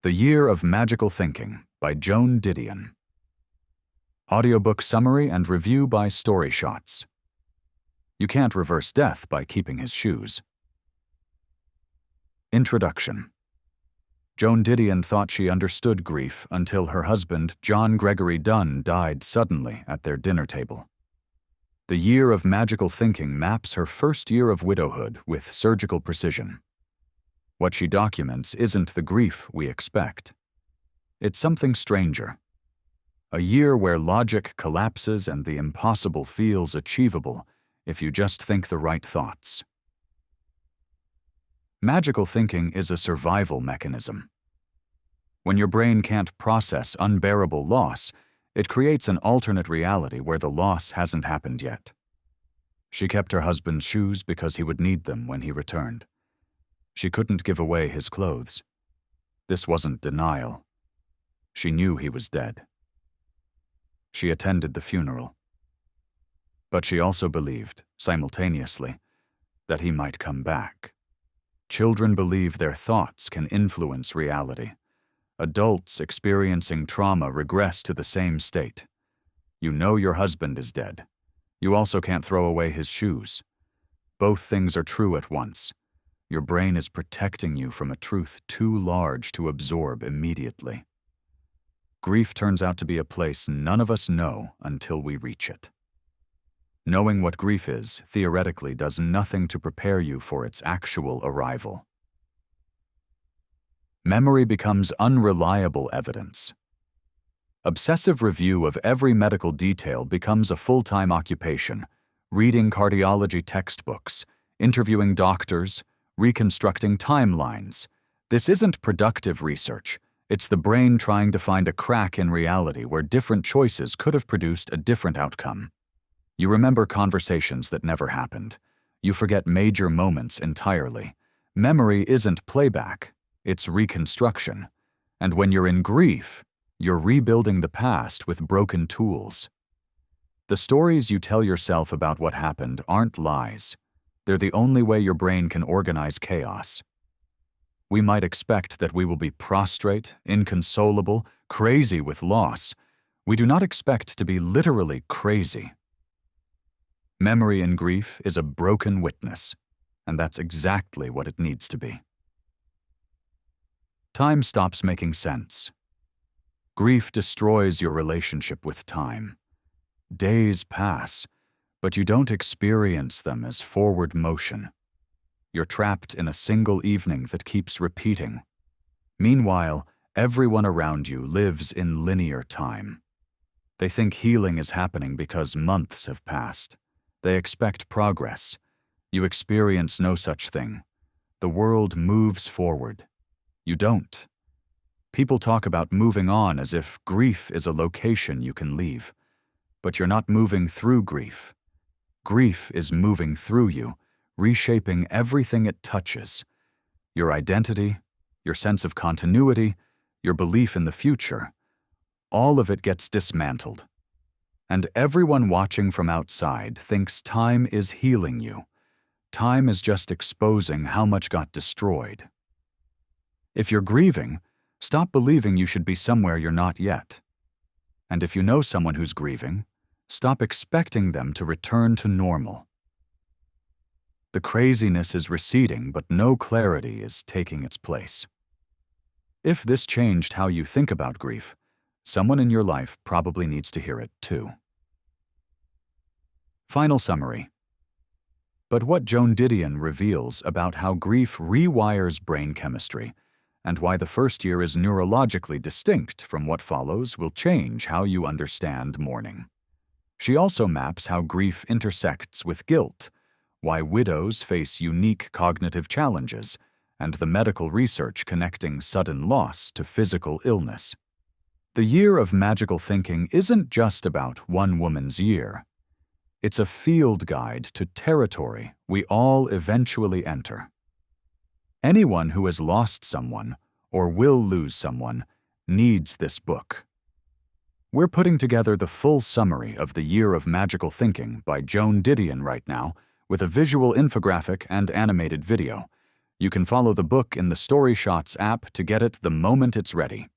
The Year of Magical Thinking by Joan Didion. Audiobook summary and review by StoryShots. You can't reverse death by keeping his shoes. Introduction. Joan Didion thought she understood grief until her husband, John Gregory Dunn, died suddenly at their dinner table. The Year of Magical Thinking maps her first year of widowhood with surgical precision. What she documents isn't the grief we expect. It's something stranger. A year where logic collapses and the impossible feels achievable if you just think the right thoughts. Magical thinking is a survival mechanism. When your brain can't process unbearable loss, it creates an alternate reality where the loss hasn't happened yet. She kept her husband's shoes because he would need them when he returned. She couldn't give away his clothes. This wasn't denial. She knew he was dead. She attended the funeral. But she also believed, simultaneously, that he might come back. Children believe their thoughts can influence reality. Adults experiencing trauma regress to the same state. You know your husband is dead. You also can't throw away his shoes. Both things are true at once. Your brain is protecting you from a truth too large to absorb immediately. Grief turns out to be a place none of us know until we reach it. Knowing what grief is, theoretically, does nothing to prepare you for its actual arrival. Memory becomes unreliable evidence. Obsessive review of every medical detail becomes a full-time occupation, reading cardiology textbooks, interviewing doctors, reconstructing timelines. This isn't productive research. It's the brain trying to find a crack in reality where different choices could have produced a different outcome. You remember conversations that never happened. You forget major moments entirely. Memory isn't playback. It's reconstruction. And when you're in grief, you're rebuilding the past with broken tools. The stories you tell yourself about what happened aren't lies. They're the only way your brain can organize chaos. We might expect that we will be prostrate, inconsolable, crazy with loss. We do not expect to be literally crazy. Memory in grief is a broken witness, and that's exactly what it needs to be. Time stops making sense. Grief destroys your relationship with time. Days pass, but you don't experience them as forward motion. You're trapped in a single evening that keeps repeating. Meanwhile, everyone around you lives in linear time. They think healing is happening because months have passed. They expect progress. You experience no such thing. The world moves forward. You don't. People talk about moving on as if grief is a location you can leave. But you're not moving through grief. Grief is moving through you, reshaping everything it touches. Your identity, your sense of continuity, your belief in the future. All of it gets dismantled. And everyone watching from outside thinks time is healing you. Time is just exposing how much got destroyed. If you're grieving, stop believing you should be somewhere you're not yet. And if you know someone who's grieving, stop expecting them to return to normal. The craziness is receding, but no clarity is taking its place. If this changed how you think about grief, someone in your life probably needs to hear it too. Final summary. But what Joan Didion reveals about how grief rewires brain chemistry and why the first year is neurologically distinct from what follows will change how you understand mourning. She also maps how grief intersects with guilt, why widows face unique cognitive challenges, and the medical research connecting sudden loss to physical illness. The Year of Magical Thinking isn't just about one woman's year. It's a field guide to territory we all eventually enter. Anyone who has lost someone or will lose someone needs this book. We're putting together the full summary of The Year of Magical Thinking by Joan Didion right now with a visual infographic and animated video. You can follow the book in the StoryShots app to get it the moment it's ready.